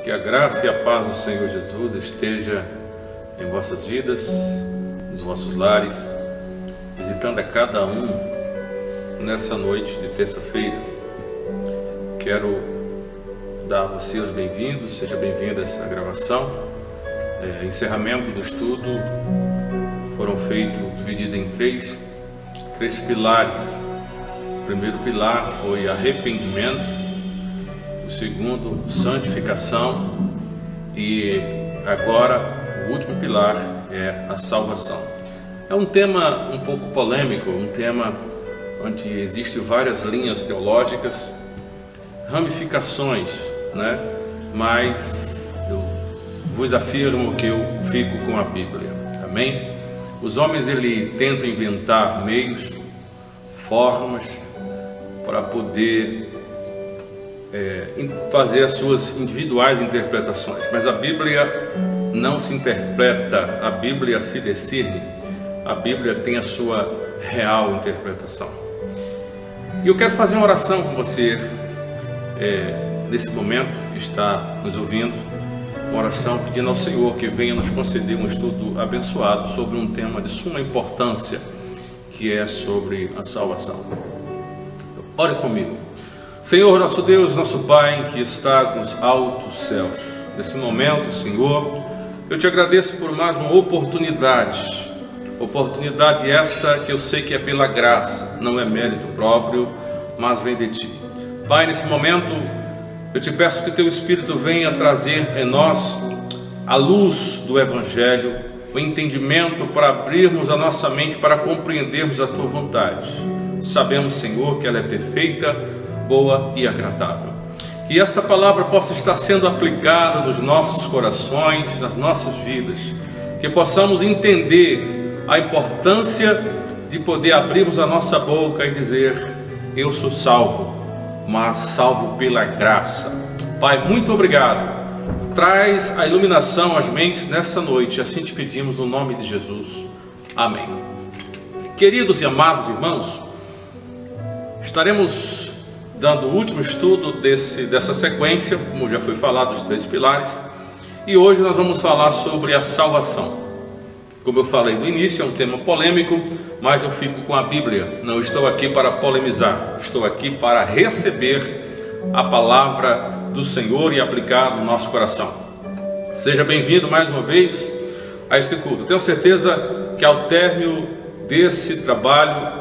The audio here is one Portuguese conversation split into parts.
Que a graça e a paz do Senhor Jesus esteja em vossas vidas, nos vossos lares, visitando a cada um nessa noite de terça-feira. Quero dar a você os bem-vindos, seja bem-vindo a essa gravação. Encerramento do estudo foram feitos, divididos em três pilares. O primeiro pilar foi arrependimento, o segundo, santificação, e agora o último pilar é a salvação. É um tema um pouco polêmico, um tema onde existem várias linhas teológicas, ramificações, né? Mas eu vos afirmo que eu fico com a Bíblia, amém? Os homens tentam inventar meios, formas para poder fazer as suas individuais interpretações, mas a Bíblia não se interpreta, a Bíblia se discerne, a Bíblia tem a sua real interpretação. E eu quero fazer uma oração com você nesse momento que está nos ouvindo, uma oração pedindo ao Senhor que venha nos conceder um estudo abençoado sobre um tema de suma importância, que é sobre a salvação. Então, ore comigo. Senhor, nosso Deus, nosso Pai, que estás nos altos céus, nesse momento, Senhor, eu te agradeço por mais uma oportunidade esta que eu sei que é pela graça, não é mérito próprio, mas vem de Ti. Pai, nesse momento, eu te peço que Teu Espírito venha trazer em nós a luz do Evangelho, o entendimento para abrirmos a nossa mente, para compreendermos a Tua vontade. Sabemos, Senhor, que ela é perfeita, boa e agradável. Que esta palavra possa estar sendo aplicada nos nossos corações, nas nossas vidas, que possamos entender a importância de poder abrirmos a nossa boca e dizer: eu sou salvo, mas salvo pela graça. Pai, muito obrigado. Traz a iluminação às mentes nessa noite, assim te pedimos no nome de Jesus. Amém. Queridos e amados irmãos, estaremos dando o último estudo dessa sequência, como já foi falado, os três pilares, e hoje nós vamos falar sobre a salvação. Como eu falei no início, é um tema polêmico, mas eu fico com a Bíblia. Não estou aqui para polemizar, estou aqui para receber a palavra do Senhor e aplicar no nosso coração. Seja bem-vindo mais uma vez a este culto. Tenho certeza que ao término desse trabalho,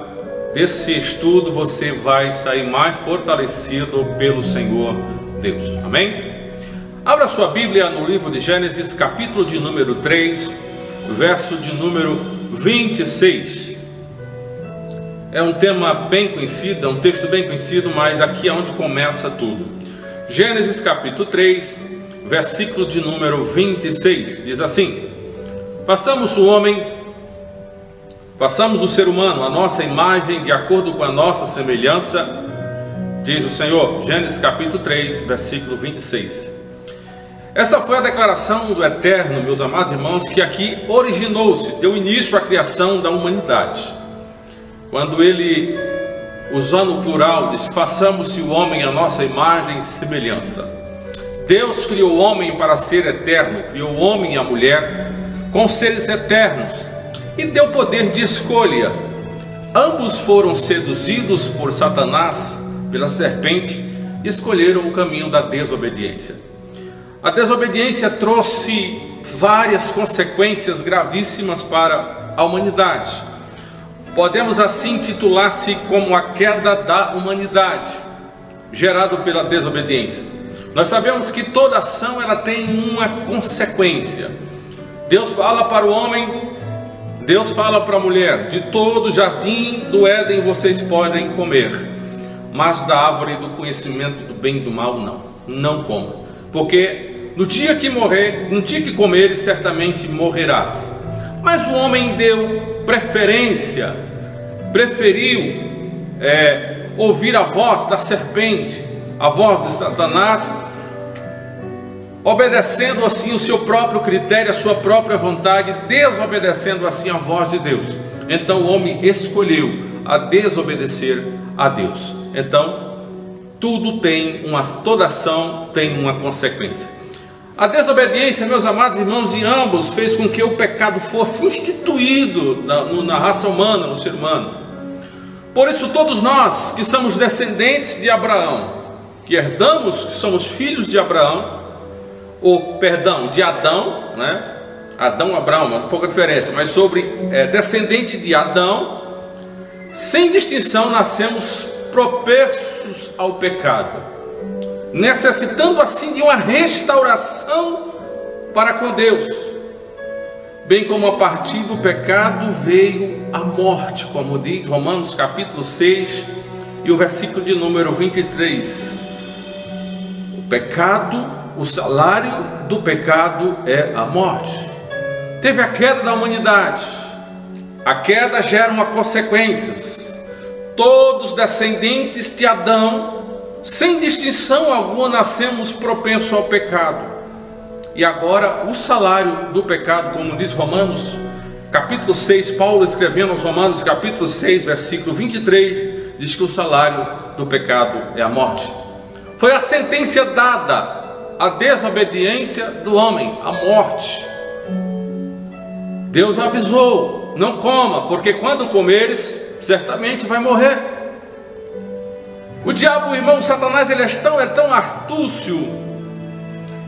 desse estudo, você vai sair mais fortalecido pelo Senhor Deus. Amém? Abra sua Bíblia no livro de Gênesis, capítulo de número 3, verso de número 26. É um tema bem conhecido, é um texto bem conhecido, mas aqui é onde começa tudo. Gênesis capítulo 3, versículo de número 26, diz assim: façamos o ser humano a nossa imagem, de acordo com a nossa semelhança, diz o Senhor. Gênesis capítulo 3, versículo 26. Essa foi a declaração do Eterno, meus amados irmãos, que aqui originou-se, deu início à criação da humanidade. Quando ele, usando o plural, diz: façamos-se o homem a nossa imagem e semelhança. Deus criou o homem para ser eterno, criou o homem e a mulher com seres eternos, e deu poder de escolha. Ambos foram seduzidos por Satanás, pela serpente, e escolheram o caminho da desobediência. A desobediência trouxe várias consequências gravíssimas para a humanidade. Podemos assim titular-se como a queda da humanidade, gerado pela desobediência. Nós sabemos que toda ação ela tem uma consequência. Deus fala para o homem, Deus fala para a mulher: de todo o jardim do Éden vocês podem comer, mas da árvore do conhecimento do bem e do mal não comam, porque no dia que comeres, certamente morrerás. Mas o homem preferiu ouvir a voz da serpente, a voz de Satanás, obedecendo assim o seu próprio critério, a sua própria vontade, desobedecendo assim a voz de Deus. Então o homem escolheu a desobedecer a Deus. Então toda ação tem uma consequência. A desobediência, meus amados irmãos, de ambos fez com que o pecado fosse instituído na raça humana, no ser humano. Por isso todos nós que somos descendentes de Abraão, que herdamos, que somos filhos de Abraão, de Adão, né? Adão, Abraão, uma pouca diferença, mas descendente de Adão, sem distinção nascemos propensos ao pecado, necessitando assim de uma restauração para com Deus, bem como a partir do pecado veio a morte, como diz Romanos capítulo 6 e o versículo de número 23. O pecado, o salário do pecado é a morte. Teve a queda da humanidade, a queda gera uma consequências. Todos descendentes de Adão, sem distinção alguma, nascemos propensos ao pecado. E agora o salário do pecado, como diz Romanos capítulo 6, Paulo escrevendo aos Romanos capítulo 6, versículo 23, diz que o salário do pecado é a morte. Foi a sentença dada à desobediência do homem, a morte. Deus avisou: não coma, porque quando comeres, certamente vai morrer. O diabo, irmão, Satanás, ele é tão astúcio,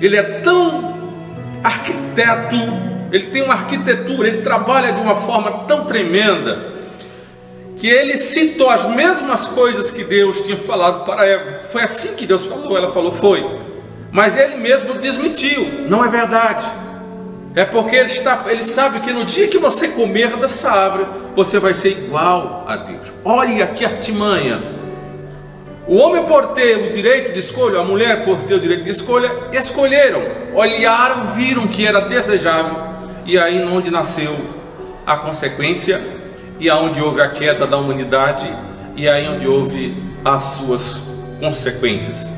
ele é tão arquiteto, ele tem uma arquitetura, ele trabalha de uma forma tão tremenda, que ele citou as mesmas coisas que Deus tinha falado para Eva. Foi assim que Deus falou, ela falou, foi. Mas ele mesmo desmentiu, não é verdade. É porque ele sabe que no dia que você comer dessa árvore, você vai ser igual a Deus. Olha que artimanha. O homem, por ter o direito de escolha, a mulher por ter o direito de escolha, escolheram, olharam, viram que era desejável, e aí onde nasceu a consequência, e aonde houve a queda da humanidade, e aí onde houve as suas consequências.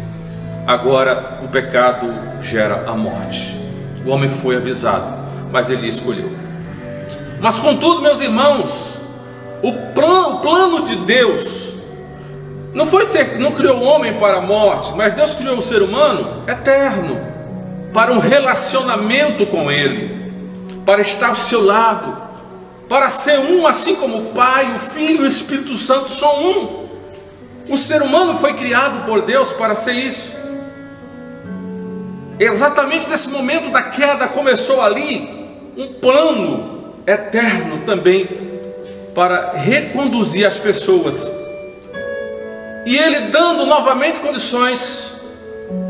Agora o pecado gera a morte. O homem foi avisado, mas ele escolheu. Mas contudo, meus irmãos, o plano de Deus não criou o homem para a morte, mas Deus criou o ser humano eterno, para um relacionamento com Ele, para estar ao seu lado, para ser um, assim como o Pai, o Filho e o Espírito Santo são um. O ser humano foi criado por Deus para ser isso. Exatamente nesse momento da queda começou ali um plano eterno também para reconduzir as pessoas, e Ele dando novamente condições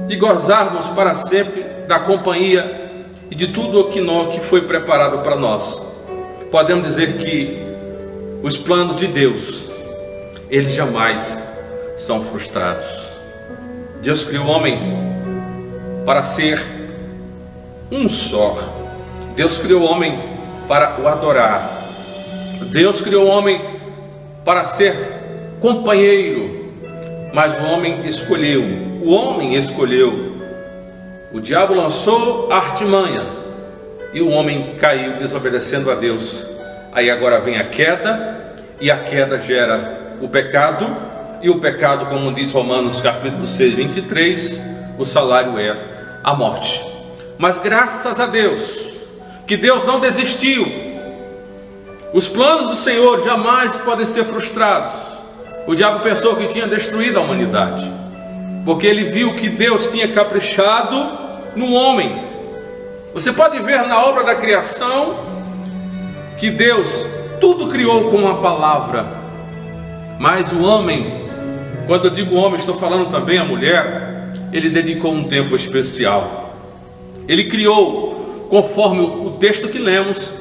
de gozarmos para sempre da companhia e de tudo o que foi preparado para nós. Podemos dizer que os planos de Deus, eles jamais são frustrados. Deus criou o homem para ser um só. Deus criou o homem para o adorar. Deus criou o homem para ser companheiro, mas o homem escolheu. O homem escolheu. O diabo lançou a artimanha e o homem caiu desobedecendo a Deus. Aí agora vem a queda, e a queda gera o pecado, e o pecado, como diz Romanos capítulo 6, 23, o salário é a morte. Mas graças a Deus, que Deus não desistiu. Os planos do Senhor jamais podem ser frustrados. O diabo pensou que tinha destruído a humanidade, porque ele viu que Deus tinha caprichado no homem. Você pode ver na obra da criação que Deus tudo criou com uma palavra, mas o homem, quando eu digo homem, estou falando também a mulher, ele dedicou um tempo especial. Ele criou conforme o texto que lemos,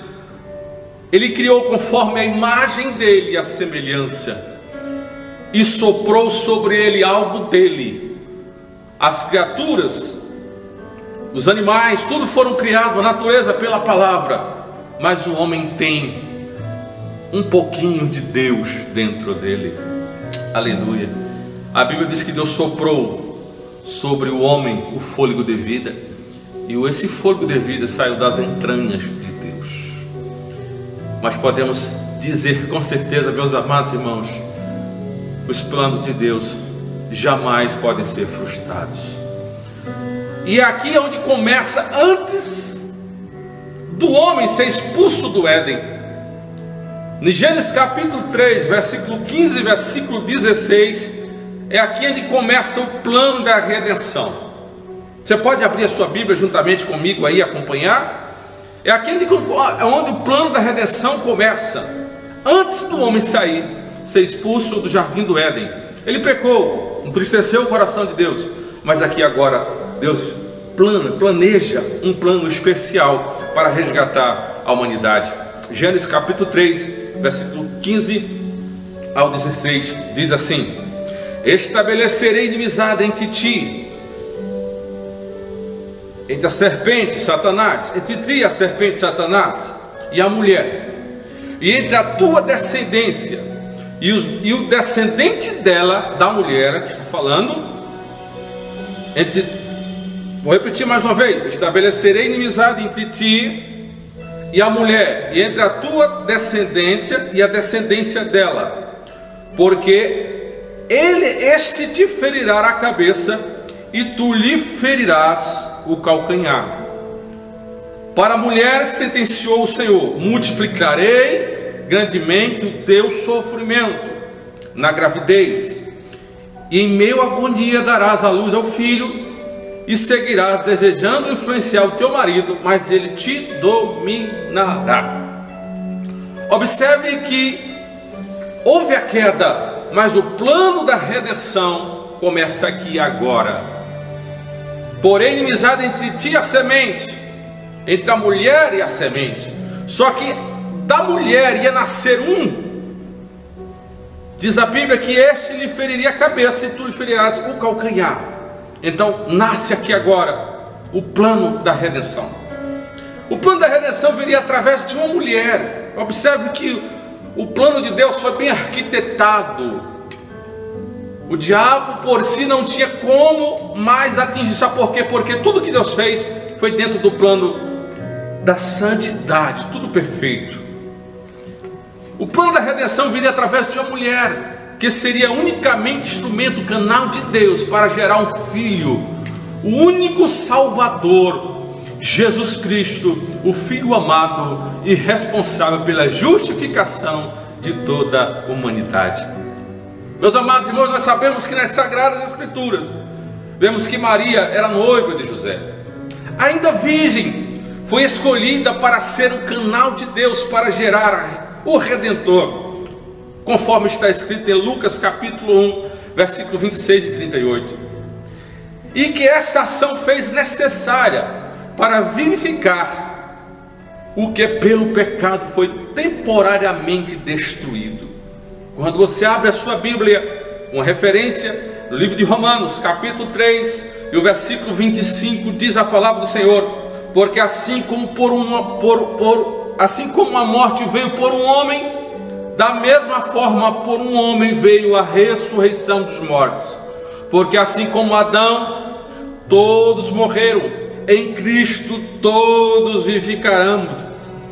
ele criou conforme a imagem dele e a semelhança, e soprou sobre ele algo dele. As criaturas, os animais, tudo foram criado, a natureza pela palavra, mas o homem tem um pouquinho de Deus dentro dele. Aleluia. A Bíblia diz que Deus soprou sobre o homem o fôlego de vida, e esse fôlego de vida saiu das entranhas de Deus. Mas podemos dizer com certeza, meus amados irmãos, os planos de Deus jamais podem ser frustrados. E aqui é onde começa, antes do homem ser expulso do Éden. Em Gênesis capítulo 3, versículo 15 e versículo 16, é aqui onde começa o plano da redenção. Você pode abrir a sua Bíblia juntamente comigo aí, acompanhar. É aqui onde o plano da redenção começa. Antes do homem sair, ser expulso do jardim do Éden, ele pecou, entristeceu o coração de Deus. Mas aqui agora, Deus planeja um plano especial para resgatar a humanidade. Gênesis capítulo 3, versículo 15 ao 16, diz assim: estabelecerei inimizade entre ti, entre a serpente, Satanás, entre ti, a serpente, Satanás, e a mulher, e entre a tua descendência e o descendente dela, da mulher que está falando, vou repetir mais uma vez: estabelecerei inimizade entre ti e a mulher, e entre a tua descendência e a descendência dela, porque este te ferirá a cabeça e tu lhe ferirás o calcanhar. Para a mulher sentenciou o Senhor: multiplicarei grandemente o teu sofrimento na gravidez, e em meio à agonia darás à luz ao filho, e seguirás desejando influenciar o teu marido, mas ele te dominará. Observe que houve a queda, mas o plano da redenção começa aqui agora. Porém, inimizade entre ti e a semente, entre a mulher e a semente. Só que da mulher ia nascer diz a Bíblia que este lhe feriria a cabeça e tu lhe ferirás o calcanhar. Então nasce aqui agora o plano da redenção. O plano da redenção viria através de uma mulher. Observe que o plano de Deus foi bem arquitetado. O diabo por si não tinha como mais atingir. Sabe por quê? Porque tudo que Deus fez foi dentro do plano da santidade, tudo perfeito. O plano da redenção viria através de uma mulher, que seria unicamente instrumento, canal de Deus para gerar um filho, o único Salvador, Jesus Cristo, o Filho amado e responsável pela justificação de toda a humanidade. Meus amados irmãos, nós sabemos que nas Sagradas Escrituras vemos que Maria era noiva de José, ainda virgem, foi escolhida para ser um canal de Deus para gerar o Redentor, conforme está escrito em Lucas capítulo 1, versículo 26 e 38. E que essa ação fez necessária para vivificar o que pelo pecado foi temporariamente destruído. Quando você abre a sua Bíblia, uma referência no livro de Romanos capítulo 3 e o versículo 25, diz a palavra do Senhor: porque assim como a morte veio por um homem, da mesma forma por um homem veio a ressurreição dos mortos. Porque assim como Adão, todos morreram, em Cristo todos vivificarão,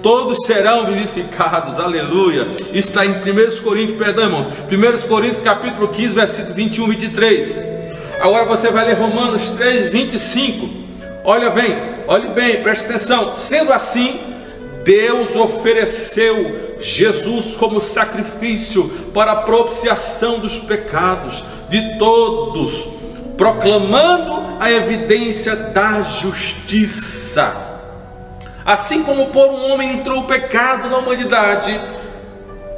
todos serão vivificados. Aleluia. Está em 1 Coríntios capítulo 15, versículo 21 e 23. Agora você vai ler Romanos 3, 25. Olhe bem, preste atenção. Sendo assim, Deus ofereceu Jesus como sacrifício para a propiciação dos pecados de todos, proclamando a evidência da justiça. Assim como por um homem entrou o pecado na humanidade,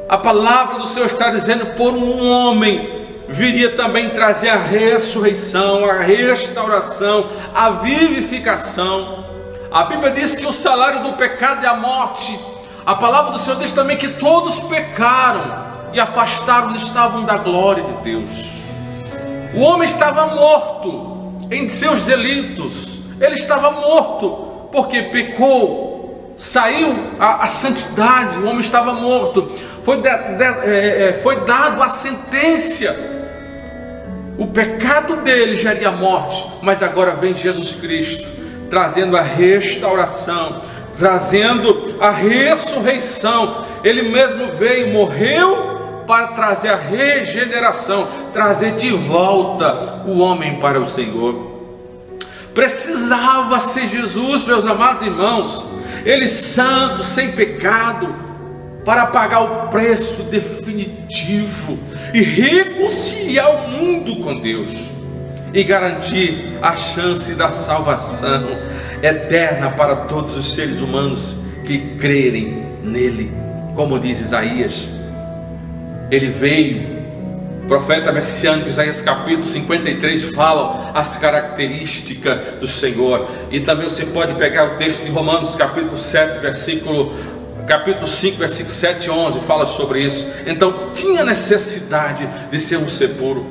a palavra do Senhor está dizendo: por um homem viria também trazer a ressurreição, a restauração, a vivificação. A Bíblia diz que o salário do pecado é a morte. A palavra do Senhor diz também que todos pecaram e afastados estavam da glória de Deus. O homem estava morto em seus delitos. Ele estava morto porque pecou, saiu a santidade. O homem estava morto. Foi dado a sentença. O pecado dele geria a morte, mas agora vem Jesus Cristo, trazendo a restauração, trazendo a ressurreição. Ele mesmo veio, morreu para trazer a regeneração, trazer de volta o homem para o Senhor. Precisava ser Jesus, meus amados irmãos, Ele santo, sem pecado, para pagar o preço definitivo e reconciliar o mundo com Deus e garantir a chance da salvação eterna para todos os seres humanos que crerem nele. Como diz Isaías, Ele veio. O profeta messiânico Isaías capítulo 53 fala as características do Senhor. E também você pode pegar o texto de Romanos capítulo 7, capítulo 5, versículo 7 e 11, fala sobre isso. Então tinha necessidade de ser um ser puro.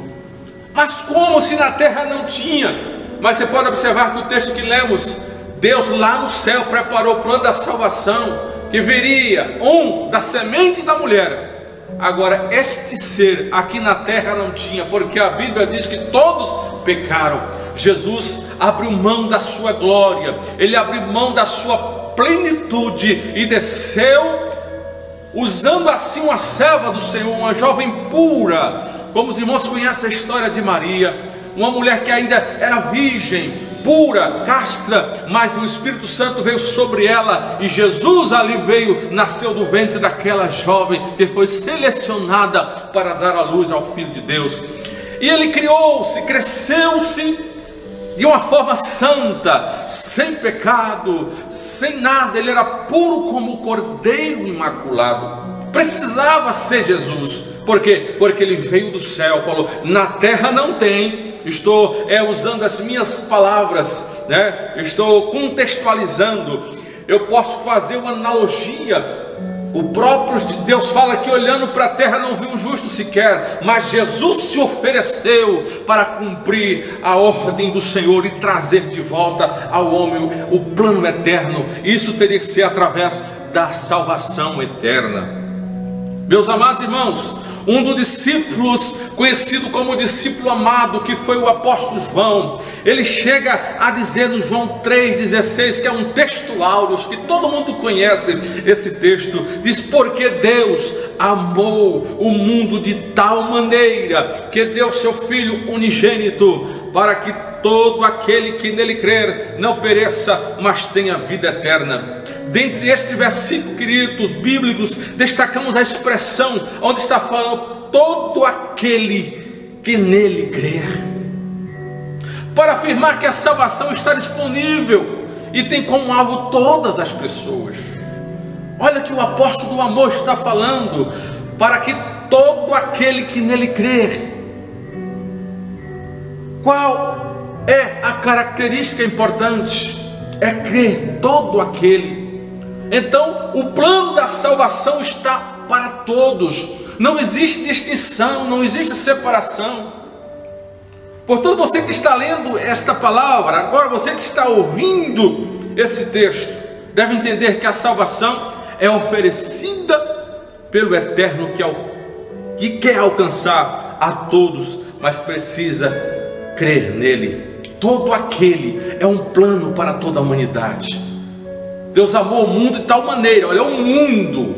Mas como se na terra não tinha? Mas você pode observar que o texto que lemos, Deus lá no céu preparou o plano da salvação, que viria da semente da mulher. Agora este ser aqui na terra não tinha, porque a Bíblia diz que todos pecaram. Jesus abriu mão da sua glória, Ele abriu mão da sua plenitude e desceu, usando assim uma serva do Senhor, uma jovem pura. Como os irmãos conhecem a história de Maria, uma mulher que ainda era virgem, pura, castra, mas o Espírito Santo veio sobre ela, e Jesus ali nasceu do ventre daquela jovem que foi selecionada para dar a luz ao Filho de Deus. E ele criou-se, cresceu-se de uma forma santa, sem pecado, sem nada. Ele era puro como o cordeiro imaculado. Precisava ser Jesus. Por quê? Porque ele veio do céu, falou: na terra não tem. Estou usando as minhas palavras, né? Estou contextualizando. Eu posso fazer uma analogia. O próprio Deus fala que olhando para a terra não viu um justo sequer, mas Jesus se ofereceu para cumprir a ordem do Senhor e trazer de volta ao homem o plano eterno. Isso teria que ser através da salvação eterna. Meus amados irmãos, um dos discípulos, conhecido como discípulo amado, que foi o apóstolo João, ele chega a dizer no João 3,16, que é um texto áureo, que todo mundo conhece esse texto, diz: porque Deus amou o mundo de tal maneira, que deu seu Filho unigênito, para que todo aquele que nele crer não pereça, mas tenha vida eterna. Dentre estes versículos, queridos, bíblicos, destacamos a expressão onde está falando todo aquele que nele crer, para afirmar que a salvação está disponível e tem como alvo todas as pessoas. Olha que o apóstolo do amor está falando: para que todo aquele que nele crer. Qual é a característica importante? É crer, todo aquele. Então o plano da salvação está para todos, não existe distinção, não existe separação. Portanto, você que está lendo esta palavra, agora você que está ouvindo esse texto, deve entender que a salvação é oferecida pelo Eterno, que quer alcançar a todos, mas precisa crer nele. Todo aquele é um plano para toda a humanidade. Deus amou o mundo de tal maneira, olha, o mundo,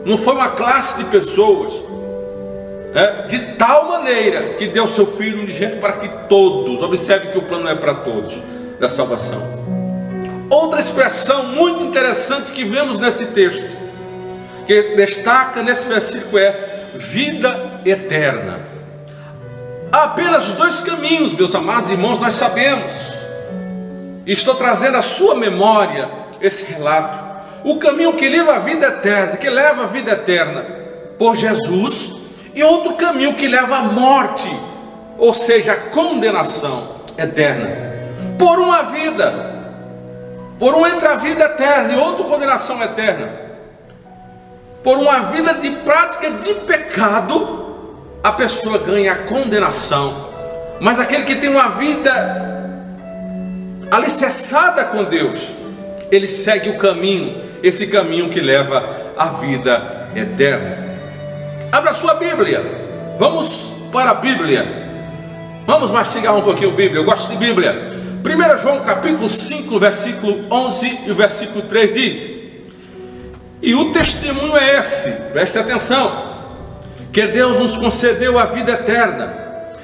não foi uma classe de pessoas, de tal maneira que deu seu Filho unigênito para que todos, observe que o plano é para todos, da salvação. Outra expressão muito interessante que vemos nesse texto, que destaca nesse versículo, é vida eterna. Há apenas dois caminhos, meus amados irmãos, nós sabemos, e estou trazendo à sua memória esse relato. O caminho que leva à vida eterna, por Jesus, e outro caminho que leva à morte, ou seja, a condenação eterna. Por uma vida, entre a vida eterna e outra condenação eterna. Por uma vida de prática de pecado, a pessoa ganha a condenação. Mas aquele que tem uma vida alicerçada com Deus, ele segue o caminho, esse caminho que leva à vida eterna. Abra sua Bíblia, vamos para a Bíblia, vamos mastigar um pouquinho a Bíblia, eu gosto de Bíblia. 1 João capítulo 5, versículo 11 e o versículo 3 diz: e o testemunho é esse, preste atenção, que Deus nos concedeu a vida eterna,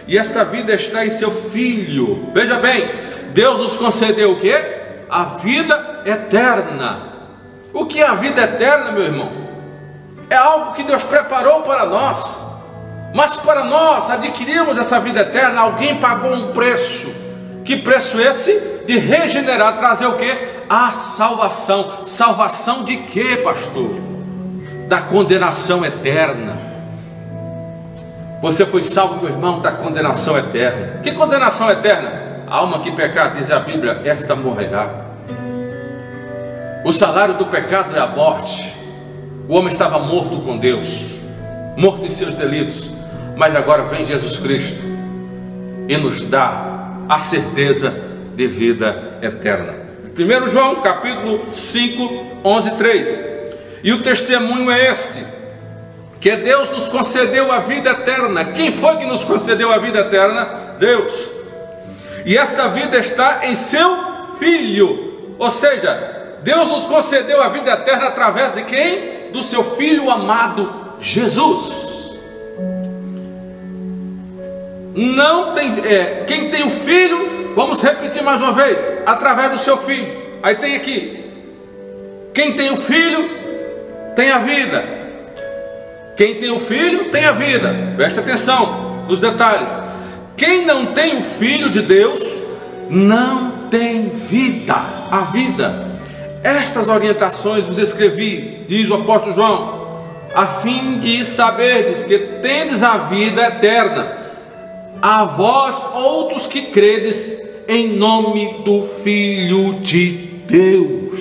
e esta vida está em seu Filho. Veja bem, Deus nos concedeu o quê? A vida eterna. O que é a vida eterna, meu irmão? É algo que Deus preparou para nós. Mas para nós adquirirmos essa vida eterna, alguém pagou um preço. Que preço esse? De regenerar, trazer o quê? A salvação. Salvação de quê, pastor? Da condenação eterna. Você foi salvo, meu irmão, da condenação eterna. Que condenação eterna? A alma que pecar, diz a Bíblia, esta morrerá. O salário do pecado é a morte. O homem estava morto com Deus, morto em seus delitos. Mas agora vem Jesus Cristo e nos dá a certeza de vida eterna. 1 João capítulo 5, 11, 3. E o testemunho é este, que Deus nos concedeu a vida eterna. Quem foi que nos concedeu a vida eterna? Deus. E esta vida está em seu Filho. Ou seja, Deus nos concedeu a vida eterna através de quem? Do seu Filho amado Jesus. Não tem, quem tem o Filho, vamos repetir mais uma vez, através do seu Filho. Aí tem aqui, quem tem o Filho tem a vida. Quem tem o Filho tem a vida. Preste atenção nos detalhes. Quem não tem o Filho de Deus não tem vida. A vida. Estas orientações vos escrevi, diz o apóstolo João, a fim de saberdes que tendes a vida eterna, a vós outros que credes em nome do Filho de Deus.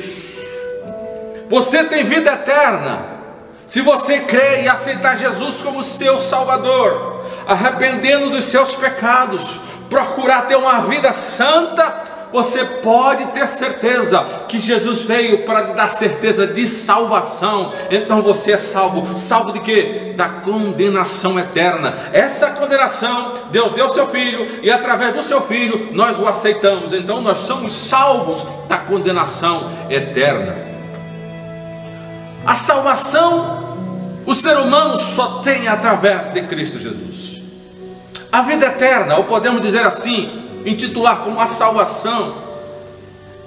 Você tem vida eterna se você crer e aceitar Jesus como seu Salvador, arrependendo dos seus pecados, procurar ter uma vida santa. Você pode ter certeza que Jesus veio para lhe dar certeza de salvação. Então você é salvo. Salvo de quê? Da condenação eterna. Essa condenação, Deus deu seu Filho, e através do seu Filho nós o aceitamos. Então nós somos salvos da condenação eterna. A salvação o ser humano só tem através de Cristo Jesus. A vida eterna, ou podemos dizer assim, intitular como a salvação,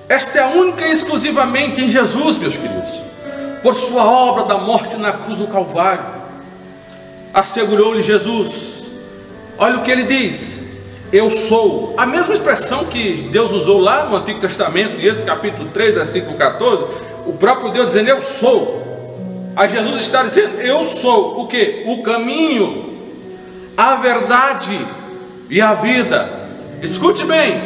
esta é a única e exclusivamente em Jesus, meus queridos. Por sua obra da morte na cruz do Calvário, assegurou-lhe Jesus. Olha o que ele diz: eu sou. A mesma expressão que Deus usou lá no Antigo Testamento, e esse capítulo 3, versículo 14, o próprio Deus dizendo eu sou. Aí Jesus está dizendo eu sou o que? O caminho, a verdade e a vida. Escute bem,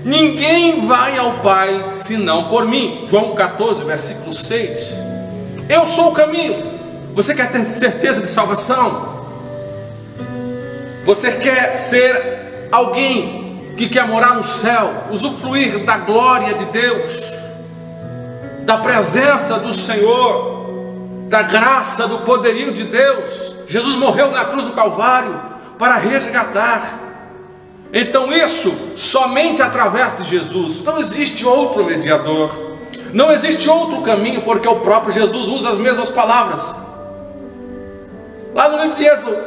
ninguém vai ao Pai senão por mim. João 14, versículo 6. Eu sou o caminho. Você quer ter certeza de salvação? Você quer ser alguém que quer morar no céu, usufruir da glória de Deus, da presença do Senhor, da graça, do poderio de Deus? Jesus morreu na cruz do Calvário para resgatar. Então isso somente através de Jesus. Não existe outro mediador, não existe outro caminho, porque o próprio Jesus usa as mesmas palavras. Lá no livro de Êxodo,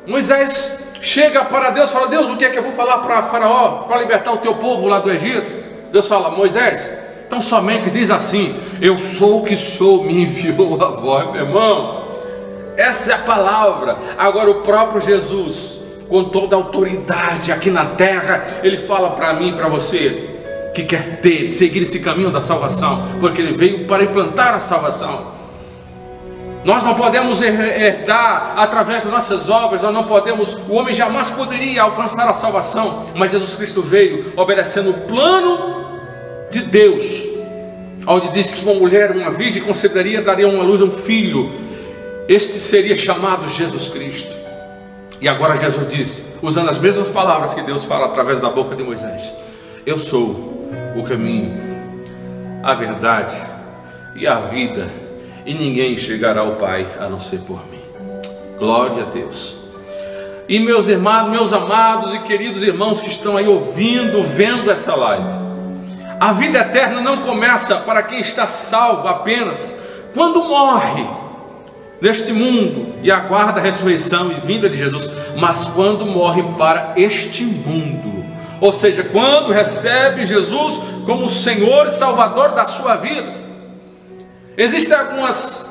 Moisés chega para Deus e fala: Deus, o que é que eu vou falar para Faraó, para libertar o teu povo lá do Egito? Deus fala: Moisés, então somente diz assim: eu sou o que sou, me enviou a vós. Meu irmão, essa é a palavra. Agora o próprio Jesus, com toda a autoridade aqui na terra, ele fala para mim e para você que quer seguir esse caminho da salvação, porque ele veio para implantar a salvação. Nós não podemos herdar através das nossas obras, nós não podemos, o homem jamais poderia alcançar a salvação, mas Jesus Cristo veio obedecendo o plano de Deus, onde disse que uma mulher, uma virgem conceberia, daria uma luz a um filho. Este seria chamado Jesus Cristo. E agora Jesus diz, usando as mesmas palavras que Deus fala através da boca de Moisés: eu sou o caminho, a verdade e a vida, e ninguém chegará ao Pai a não ser por mim. Glória a Deus. E meus irmãos, meus amados e queridos irmãos que estão aí ouvindo, vendo essa live, a vida eterna não começa para quem está salvo apenas quando morre neste mundo e aguarda a ressurreição e vinda de Jesus, mas quando morre para este mundo, ou seja, quando recebe Jesus como Senhor e Salvador da sua vida. Existem algumas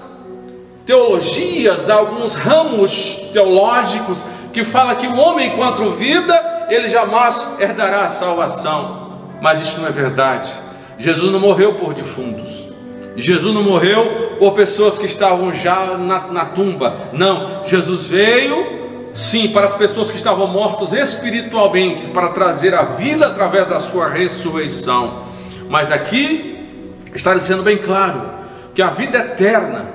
teologias, alguns ramos teológicos que falam que o homem enquanto vida, ele jamais herdará a salvação, mas isso não é verdade. Jesus não morreu por defuntos, Jesus não morreu por pessoas que estavam já na tumba, não, Jesus veio sim para as pessoas que estavam mortas espiritualmente, para trazer a vida através da sua ressurreição. Mas aqui está dizendo bem claro que a vida eterna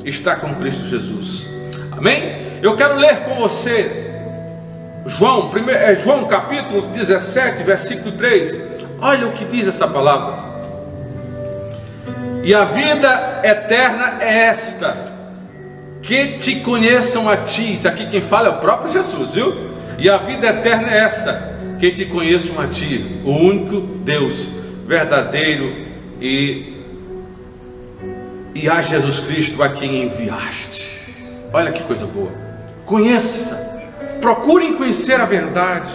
está com Cristo Jesus. Amém? Eu quero ler com você João capítulo 17, versículo 3. Olha o que diz essa palavra: e a vida eterna é esta, que te conheçam a ti. Isso aqui quem fala é o próprio Jesus, viu? E a vida eterna é esta, que te conheçam a ti, o único Deus verdadeiro, e a Jesus Cristo a quem enviaste. Olha que coisa boa. Conheça, procurem conhecer a verdade.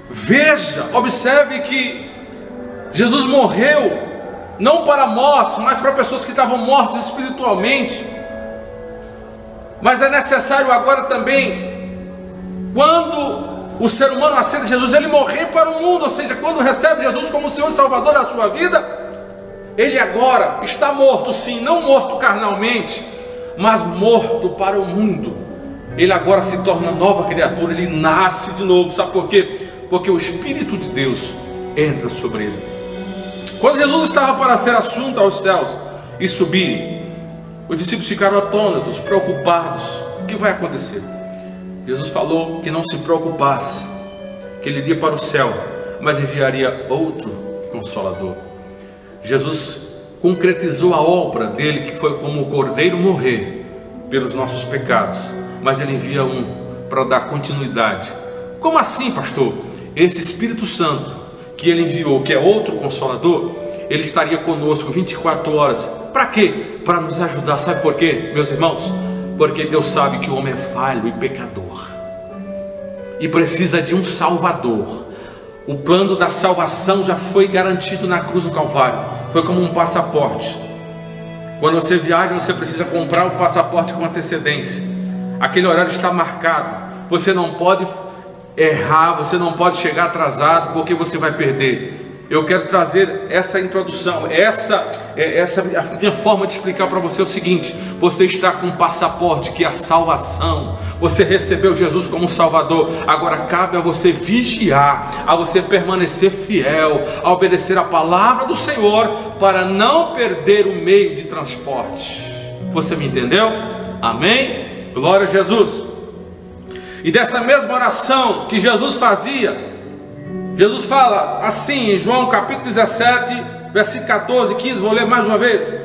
Veja, observe que Jesus morreu não para mortos, mas para pessoas que estavam mortas espiritualmente. Mas é necessário agora também, quando o ser humano aceita Jesus, ele morrer para o mundo, ou seja, quando recebe Jesus como Senhor e Salvador da sua vida, ele agora está morto, sim, não morto carnalmente, mas morto para o mundo. Ele agora se torna nova criatura, ele nasce de novo. Sabe por quê? Porque o Espírito de Deus entra sobre ele. Quando Jesus estava para ser assunto aos céus e subir, os discípulos ficaram atônitos, preocupados. O que vai acontecer? Jesus falou que não se preocupasse, que ele iria para o céu, mas enviaria outro Consolador. Jesus concretizou a obra dele, que foi como o cordeiro morrer pelos nossos pecados, mas ele envia um para dar continuidade. Como assim, pastor? Esse Espírito Santo que ele enviou, que é outro Consolador, ele estaria conosco 24 horas. Para quê? Para nos ajudar. Sabe por quê, meus irmãos? Porque Deus sabe que o homem é falho e pecador e precisa de um Salvador. O plano da salvação já foi garantido na cruz do Calvário. Foi como um passaporte. Quando você viaja, você precisa comprar o passaporte com antecedência. Aquele horário está marcado. Você não pode errar, você não pode chegar atrasado, porque você vai perder. Eu quero trazer essa introdução, essa a minha forma de explicar para você é o seguinte: você está com um passaporte que é a salvação. Você recebeu Jesus como Salvador. Agora cabe a você vigiar, a você permanecer fiel, a obedecer a palavra do Senhor, para não perder o meio de transporte. Você me entendeu? Amém? Glória a Jesus. E dessa mesma oração que Jesus fazia, Jesus fala assim em João capítulo 17, versículo 14 e 15, vou ler mais uma vez.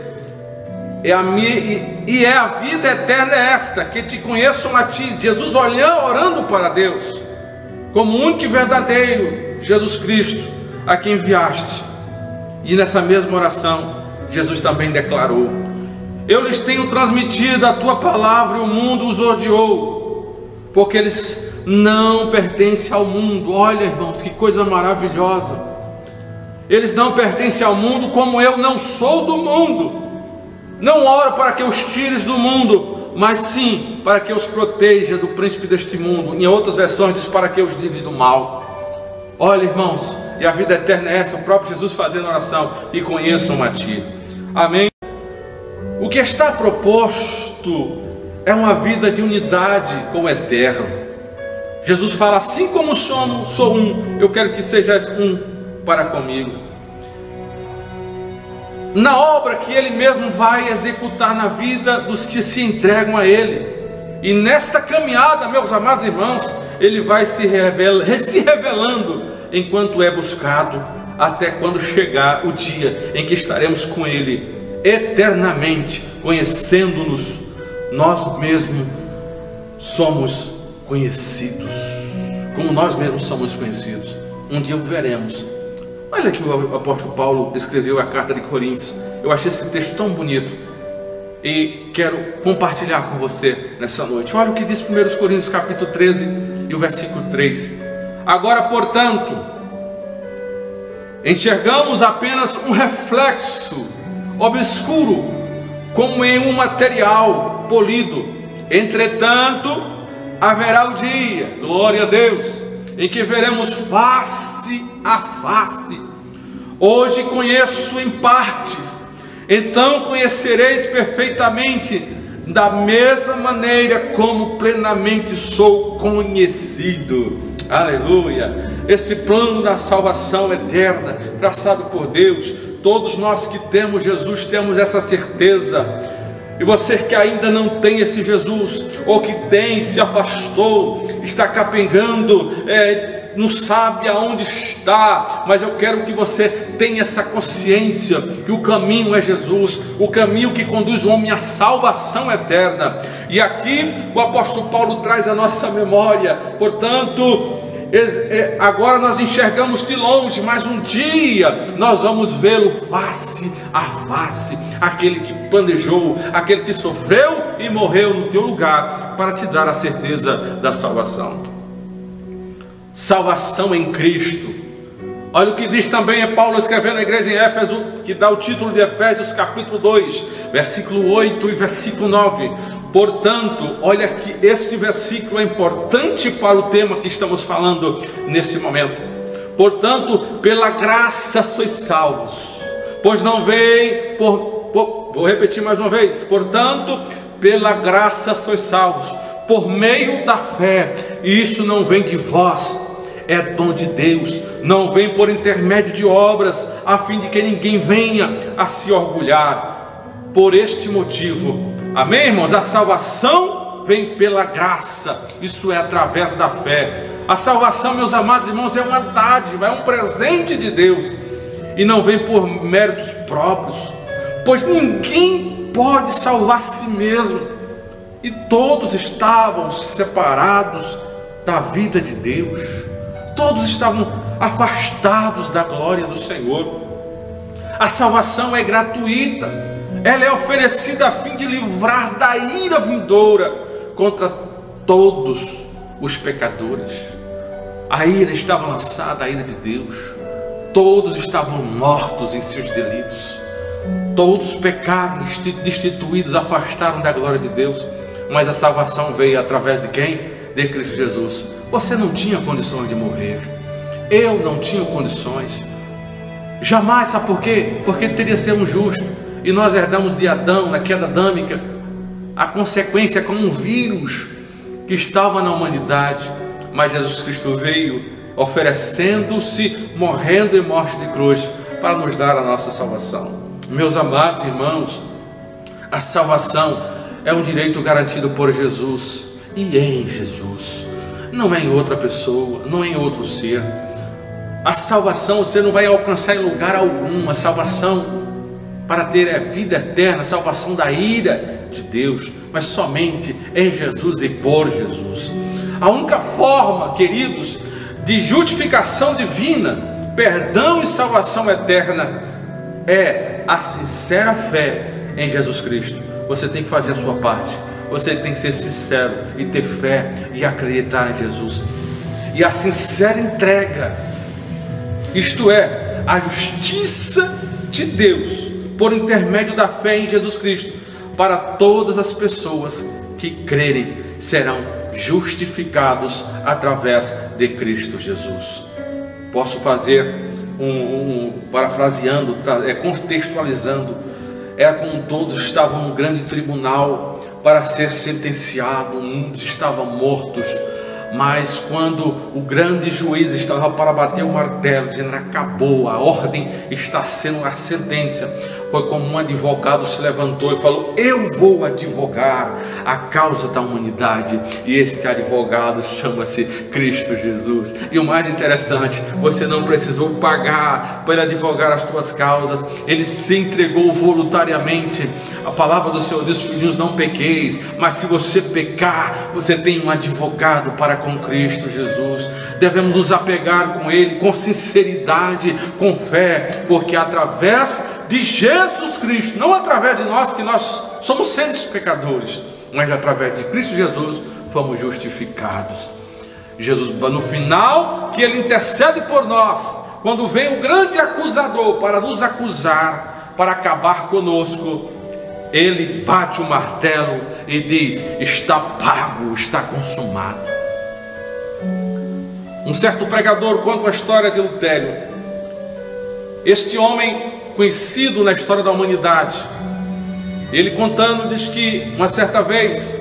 A vida eterna é esta, que te conheçam a ti. Jesus orando para Deus, como único e verdadeiro Jesus Cristo, a quem enviaste. E nessa mesma oração, Jesus também declarou: eu lhes tenho transmitido a tua palavra e o mundo os odiou, porque eles não pertencem ao mundo. Olha, irmãos, que coisa maravilhosa. Eles não pertencem ao mundo, como eu não sou do mundo. Não oro para que os tires do mundo, mas sim para que os proteja do príncipe deste mundo. Em outras versões diz: para que os livre do mal. Olha, irmãos, e a vida eterna é essa, o próprio Jesus fazendo oração: e conheçam a ti. Amém. O que está proposto é uma vida de unidade com o eterno. Jesus fala: assim como sou um, eu quero que sejais um para comigo. Na obra que Ele mesmo vai executar na vida dos que se entregam a Ele. E nesta caminhada, meus amados irmãos, Ele vai se revelando enquanto é buscado, até quando chegar o dia em que estaremos com Ele eternamente, conhecendo-nos. Nós mesmos somos conhecidos, como nós mesmos somos conhecidos. Um dia o veremos. Olha que o apóstolo Paulo escreveu a carta de Coríntios. Eu achei esse texto tão bonito e quero compartilhar com você nessa noite. Olha o que diz 1 Coríntios capítulo 13 e o versículo 3. Agora, portanto, enxergamos apenas um reflexo obscuro, como em um material polido. Entretanto, haverá o dia, glória a Deus, em que veremos face a face. Hoje conheço em partes, então conhecereis perfeitamente, da mesma maneira como plenamente sou conhecido. Aleluia! Esse plano da salvação eterna, traçado por Deus, todos nós que temos Jesus temos essa certeza. E você que ainda não tem esse Jesus, ou que tem, se afastou, está capengando, não sabe aonde está, mas eu quero que você tenha essa consciência que o caminho é Jesus, o caminho que conduz o homem à salvação eterna. E aqui o apóstolo Paulo traz a nossa memória. Portanto, agora nós enxergamos de longe, mas um dia nós vamos vê-lo face a face, aquele que planejou, aquele que sofreu e morreu no teu lugar para te dar a certeza da salvação. Salvação em Cristo. Olha o que diz também Paulo escrevendo à igreja em Éfeso, que dá o título de Efésios capítulo 2, versículo 8 e versículo 9. Portanto, olha que esse versículo é importante para o tema que estamos falando nesse momento. Portanto, pela graça sois salvos, pois não veio vou repetir mais uma vez. Portanto, pela graça sois salvos, por meio da fé, e isso não vem de vós, é dom de Deus, não vem por intermédio de obras, a fim de que ninguém venha a se orgulhar. Por este motivo, amém, irmãos? A salvação vem pela graça, isso é através da fé. A salvação, meus amados irmãos, é uma dádiva, é um presente de Deus, e não vem por méritos próprios, pois ninguém pode salvar a si mesmo, e todos estavam separados da vida de Deus, todos estavam afastados da glória do Senhor. A salvação é gratuita, ela é oferecida a fim de livrar da ira vindoura contra todos os pecadores. A ira estava lançada, a ira de Deus. Todos estavam mortos em seus delitos, todos pecaram, destituídos, afastaram da glória de Deus. Mas a salvação veio através de quem? De Cristo Jesus. Você não tinha condições de morrer, eu não tinha condições, jamais. Sabe por quê? Porque teria sido um justo, e nós herdamos de Adão, na queda adâmica, a consequência como um vírus que estava na humanidade. Mas Jesus Cristo veio oferecendo-se, morrendo em morte de cruz, para nos dar a nossa salvação. Meus amados irmãos, a salvação é um direito garantido por Jesus, e em Jesus, não é em outra pessoa, não é em outro ser. A salvação você não vai alcançar em lugar algum. A salvação para ter a vida eterna, a salvação da ira de Deus, mas somente em Jesus e por Jesus. A única forma, queridos, de justificação divina, perdão e salvação eterna é a sincera fé em Jesus Cristo. Você tem que fazer a sua parte, você tem que ser sincero e ter fé e acreditar em Jesus. E a sincera entrega, isto é, a justiça de Deus por intermédio da fé em Jesus Cristo, para todas as pessoas que crerem, serão justificados através de Cristo Jesus. Posso fazer parafraseando, contextualizando. Era como todos estavam num grande tribunal para ser sentenciado, muitos estavam mortos, mas quando o grande juiz estava para bater o martelo, dizendo acabou, a ordem está sendo a sentença, foi como um advogado se levantou e falou: eu vou advogar a causa da humanidade. E este advogado chama-se Cristo Jesus. E o mais interessante, você não precisou pagar para advogar as tuas causas, ele se entregou voluntariamente. A palavra do Senhor diz: filhinhos, não pequeis, mas se você pecar, você tem um advogado para com Cristo Jesus. Devemos nos apegar com ele com sinceridade, com fé, porque através de Jesus Cristo, não através de nós, que nós somos seres pecadores, mas através de Cristo Jesus fomos justificados. Jesus, no final, que Ele intercede por nós, quando vem o grande acusador para nos acusar, para acabar conosco, Ele bate o martelo e diz: está pago, está consumado. Um certo pregador conta a história de Lutero. Este homem conhecido na história da humanidade, ele contando, diz que uma certa vez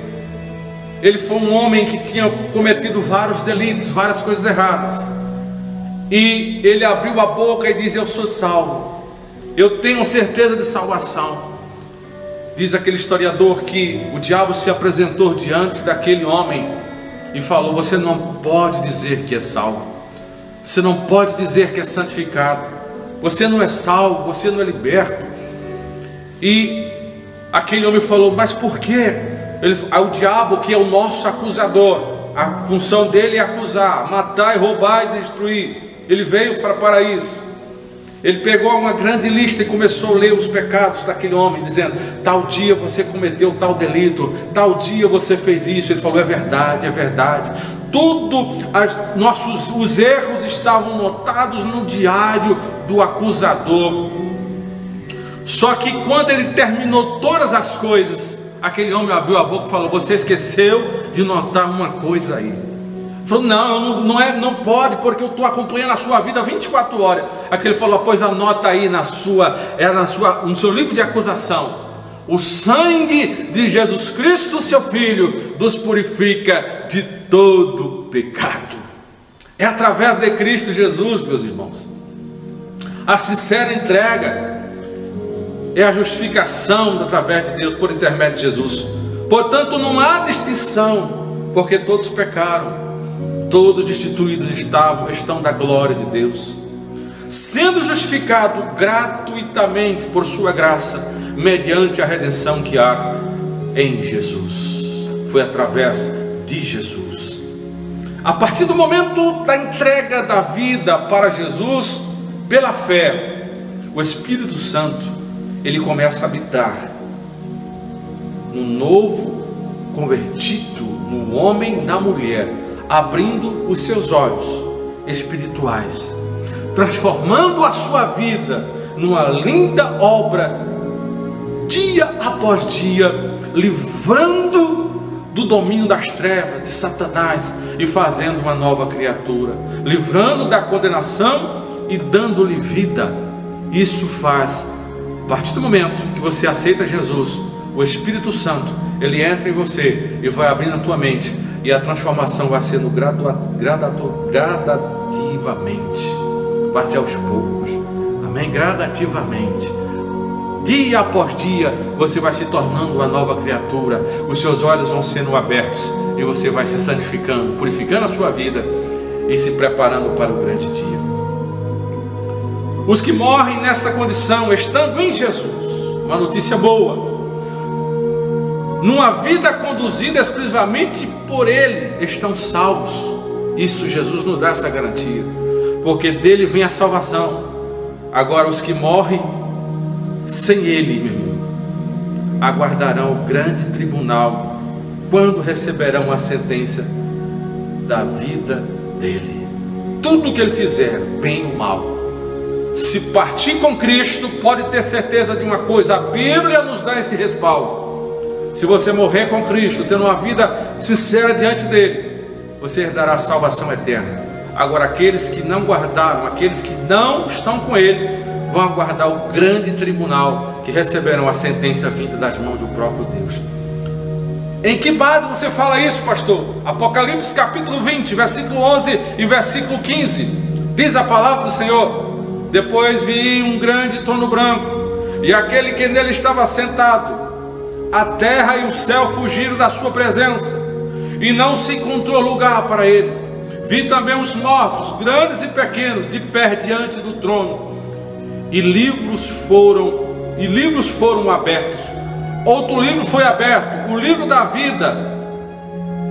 ele foi um homem que tinha cometido vários delitos, várias coisas erradas, e ele abriu a boca e disse: eu sou salvo, eu tenho certeza de salvação. Diz aquele historiador que o diabo se apresentou diante daquele homem e falou: você não pode dizer que é salvo, você não pode dizer que é santificado, você não é salvo, você não é liberto. E aquele homem falou: mas por quê? O diabo, que é o nosso acusador, a função dele é acusar, matar, roubar e destruir. Ele veio para isso. Ele pegou uma grande lista e começou a ler os pecados daquele homem, dizendo: tal dia você cometeu tal delito, tal dia você fez isso. Ele falou: é verdade, é verdade. Os erros estavam notados no diário do acusador. Só que quando ele terminou todas as coisas, aquele homem abriu a boca e falou: você esqueceu de notar uma coisa aí. Falou: não pode, porque eu estou acompanhando a sua vida 24 horas. Aquele falou: pois anota aí no seu livro de acusação: o sangue de Jesus Cristo, seu Filho, nos purifica de todo pecado. É através de Cristo Jesus, meus irmãos. A sincera entrega é a justificação através de Deus por intermédio de Jesus. Portanto, não há distinção, porque todos pecaram, todos destituídos estão da glória de Deus, sendo justificado gratuitamente por sua graça, mediante a redenção que há em Jesus. Foi através de Jesus. A partir do momento da entrega da vida para Jesus, pela fé, o Espírito Santo, ele começa a habitar no novo convertido, no homem, na mulher, abrindo os seus olhos espirituais, transformando a sua vida numa linda obra, dia após dia, livrando do domínio das trevas, de Satanás, e fazendo uma nova criatura, livrando da condenação e dando-lhe vida. Isso faz, a partir do momento que você aceita Jesus, o Espírito Santo, ele entra em você e vai abrindo a tua mente, e a transformação vai sendo gradativamente, vai ser aos poucos, amém? Gradativamente, dia após dia, você vai se tornando uma nova criatura, os seus olhos vão sendo abertos, e você vai se santificando, purificando a sua vida, e se preparando para o grande dia. Os que morrem nessa condição, estando em Jesus, uma notícia boa, numa vida conduzida exclusivamente por Ele, estão salvos. Isso Jesus nos dá essa garantia, porque dele vem a salvação. Agora os que morrem sem Ele, meu irmão, aguardarão o grande tribunal, quando receberão a sentença da vida dele. Tudo que ele fizer, bem ou mal, se partir com Cristo, pode ter certeza de uma coisa: a Bíblia nos dá esse respaldo. Se você morrer com Cristo, tendo uma vida sincera diante dele, você herdará a salvação eterna. Agora aqueles que não guardaram, aqueles que não estão com ele, vão aguardar o grande tribunal, que receberão a sentença vinda das mãos do próprio Deus. Em que base você fala isso, pastor? Apocalipse capítulo 20, versículo 11 e versículo 15, diz a palavra do Senhor: depois vi um grande trono branco, e aquele que nele estava sentado. A terra e o céu fugiram da sua presença, e não se encontrou lugar para eles. Vi também os mortos, grandes e pequenos, de pé diante do trono, e livros foram abertos. Outro livro foi aberto, o livro da vida.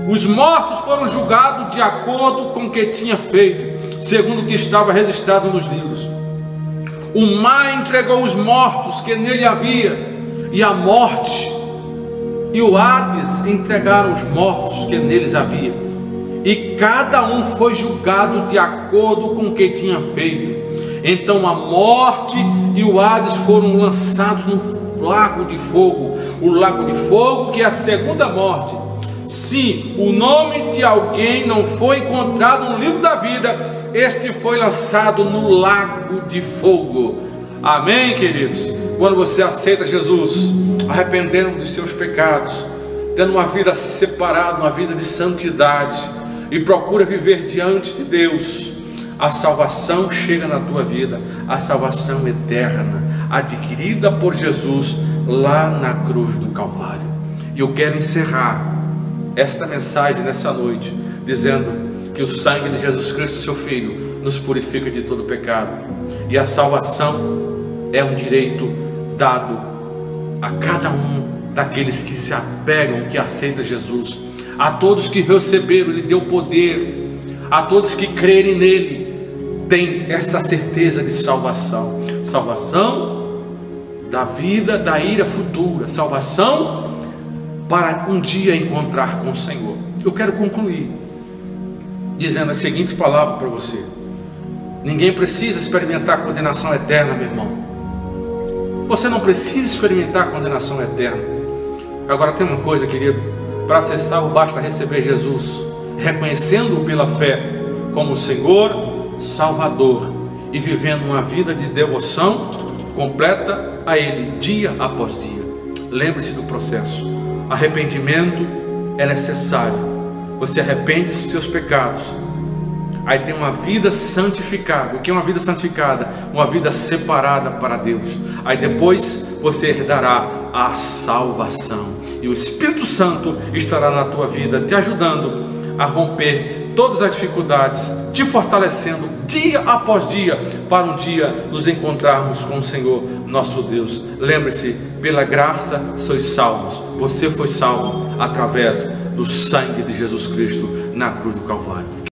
Os mortos foram julgados de acordo com o que tinha feito, segundo o que estava registrado nos livros. O mar entregou os mortos que nele havia, e a morte e o Hades entregaram os mortos que neles havia, e cada um foi julgado de acordo com o que tinha feito. Então a morte e o Hades foram lançados no lago de fogo, o lago de fogo que é a segunda morte. Se o nome de alguém não foi encontrado no livro da vida, este foi lançado no lago de fogo. Amém, queridos? Quando você aceita Jesus, arrependendo dos seus pecados, tendo uma vida separada, uma vida de santidade, e procura viver diante de Deus, a salvação chega na tua vida, a salvação eterna, adquirida por Jesus lá na cruz do Calvário. E eu quero encerrar esta mensagem nessa noite, dizendo que o sangue de Jesus Cristo, seu Filho, nos purifica de todo pecado, e a salvação é um direito dado a cada um daqueles que se apegam, que aceitam Jesus. A todos que receberam, Ele deu poder. A todos que crerem nele, tem essa certeza de salvação. Salvação da vida, da ira futura. Salvação para um dia encontrar com o Senhor. Eu quero concluir dizendo as seguintes palavras para você. Ninguém precisa experimentar condenação eterna, meu irmão. Você não precisa experimentar condenação eterna. Agora tem uma coisa, querido: para acessar, basta receber Jesus, reconhecendo-o pela fé como Senhor, Salvador, e vivendo uma vida de devoção completa a Ele, dia após dia. Lembre-se do processo. Arrependimento é necessário. Você arrepende dos seus pecados, aí tem uma vida santificada. O que é uma vida santificada? Uma vida separada para Deus. Aí depois você herdará a salvação, e o Espírito Santo estará na tua vida, te ajudando a romper todas as dificuldades, te fortalecendo dia após dia, para um dia nos encontrarmos com o Senhor nosso Deus. Lembre-se, pela graça sois salvos. Você foi salvo através do sangue de Jesus Cristo na cruz do Calvário.